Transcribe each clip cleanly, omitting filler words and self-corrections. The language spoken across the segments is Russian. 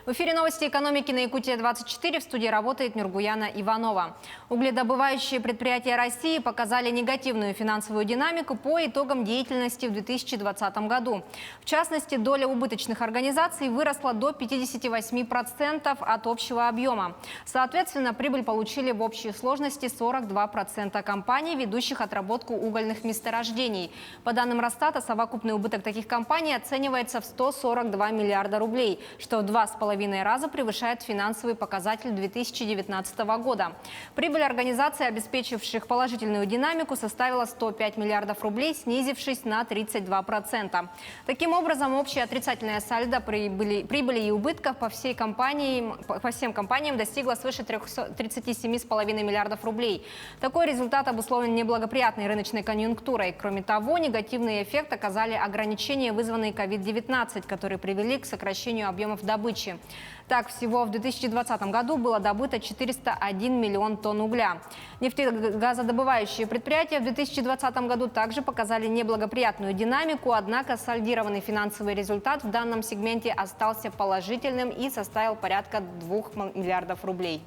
В эфире новости экономики на Якутия-24. В студии работает Нургуяна Иванова. Угледобывающие предприятия России показали негативную финансовую динамику по итогам деятельности в 2020 году. В частности, доля убыточных организаций выросла до 58% от общего объема. Соответственно, прибыль получили в общей сложности 42% компаний, ведущих отработку угольных месторождений. По данным Росстата, совокупный убыток таких компаний оценивается в 142 миллиарда рублей, что в 2,5 раза превышает финансовый показатель 2019 года. Прибыль организаций, обеспечивших положительную динамику, составила 105 миллиардов рублей, снизившись на 32%. Таким образом, общая отрицательная сальдо прибыли и убытков по всем компаниям достигла свыше 37,5 миллиардов рублей. Такой результат обусловлен неблагоприятной рыночной конъюнктурой. Кроме того, негативный эффект оказали ограничения, вызванные COVID-19, которые привели к сокращению объемов добычи. Так, всего в 2020 году было добыто 401 миллион тонн угля. Нефтегазодобывающие предприятия в 2020 году также показали неблагоприятную динамику, однако сольдированный финансовый результат в данном сегменте остался положительным и составил порядка 2 миллиардов рублей.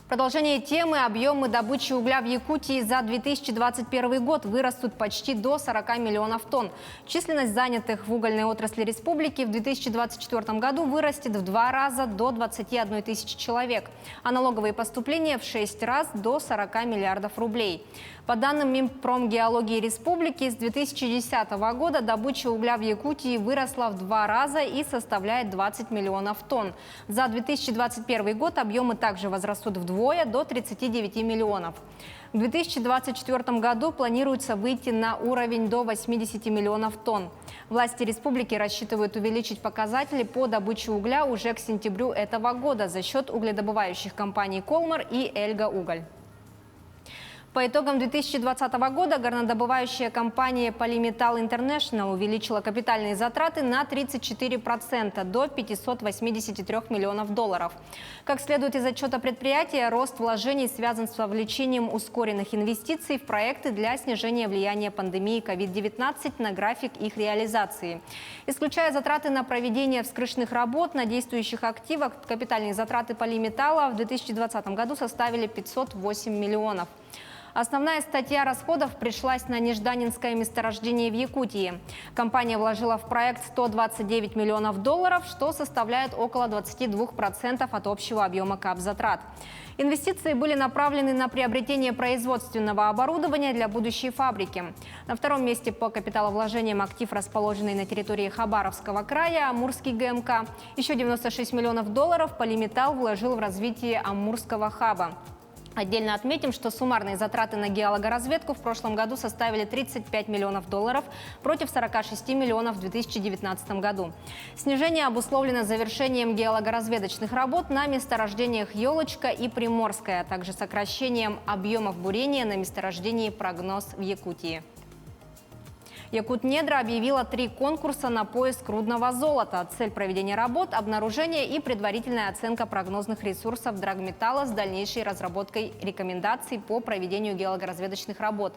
Продолжение темы. Объемы добычи угля в Якутии за 2021 год вырастут почти до 40 миллионов тонн. Численность занятых в угольной отрасли республики в 2024 году вырастет в 2 раза до 21 тысячи человек, а налоговые поступления в 6 раз до 40 миллиардов рублей. По данным Минпромгеологии республики, с 2010 года добыча угля в Якутии выросла в 2 раза и составляет 20 миллионов тонн. За 2021 год объемы также возрастут вдвое до 39 миллионов. В 2024 году планируется выйти на уровень до 80 миллионов тонн. Власти республики рассчитывают увеличить показатели по добыче угля уже к сентябрю этого года за счет угледобывающих компаний «Колмар» и «Эльга-Уголь». По итогам 2020 года горнодобывающая компания «Полиметалл Интернешнл» увеличила капитальные затраты на 34% до 583 миллионов долларов. Как следует из отчета предприятия, рост вложений связан с вовлечением ускоренных инвестиций в проекты для снижения влияния пандемии COVID-19 на график их реализации. Исключая затраты на проведение вскрышных работ на действующих активах, капитальные затраты «Полиметалла» в 2020 году составили 508 миллионов. Основная статья расходов пришлась на нежданинское месторождение в Якутии. Компания вложила в проект 129 миллионов долларов, что составляет около 22% от общего объема капзатрат. Инвестиции были направлены на приобретение производственного оборудования для будущей фабрики. На втором месте по капиталовложениям актив, расположенный на территории Хабаровского края, Амурский ГМК. Еще 96 миллионов долларов «Полиметалл» вложил в развитие Амурского хаба. Отдельно отметим, что суммарные затраты на геологоразведку в прошлом году составили 35 миллионов долларов против 46 миллионов в 2019 году. Снижение обусловлено завершением геологоразведочных работ на месторождениях Елочка и Приморская, а также сокращением объемов бурения на месторождении Прогноз в Якутии. Якутнедра объявила 3 конкурса на поиск рудного золота. Цель проведения работ – обнаружение и предварительная оценка прогнозных ресурсов драгметалла с дальнейшей разработкой рекомендаций по проведению геологоразведочных работ.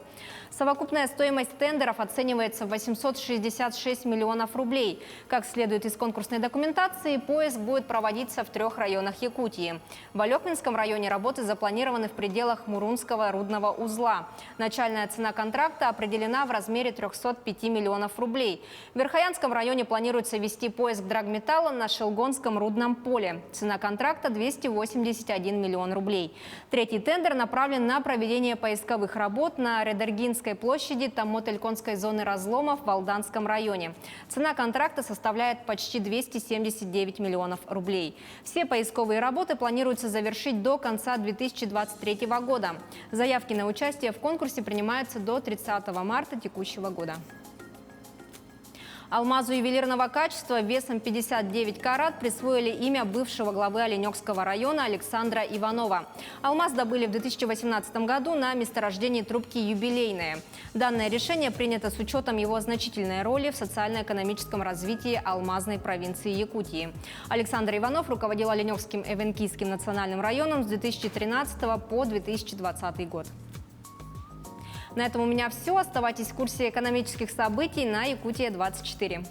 Совокупная стоимость тендеров оценивается в 866 миллионов рублей. Как следует из конкурсной документации, поиск будет проводиться в 3 районах Якутии. В Алекминском районе работы запланированы в пределах Мурунского рудного узла. Начальная цена контракта определена в размере 305 миллионов рублей. В Верхоянском районе планируется вести поиск драгметалла на Шелгонском рудном поле. Цена контракта – 281 миллион рублей. Третий тендер направлен на проведение поисковых работ на Редергинской площади Тамотельконской зоны разлома в Валданском районе. Цена контракта составляет почти 279 миллионов рублей. Все поисковые работы планируется завершить до конца 2023 года. Заявки на участие в конкурсе принимаются до 30 марта текущего года. Алмазу ювелирного качества весом 59 карат присвоили имя бывшего главы Оленёкского района Александра Иванова. Алмаз добыли в 2018 году на месторождении трубки «Юбилейное». Данное решение принято с учетом его значительной роли в социально-экономическом развитии алмазной провинции Якутии. Александр Иванов руководил Оленёкским Эвенкийским национальным районом с 2013 по 2020 год. На этом у меня все. Оставайтесь в курсе экономических событий на Якутия-24.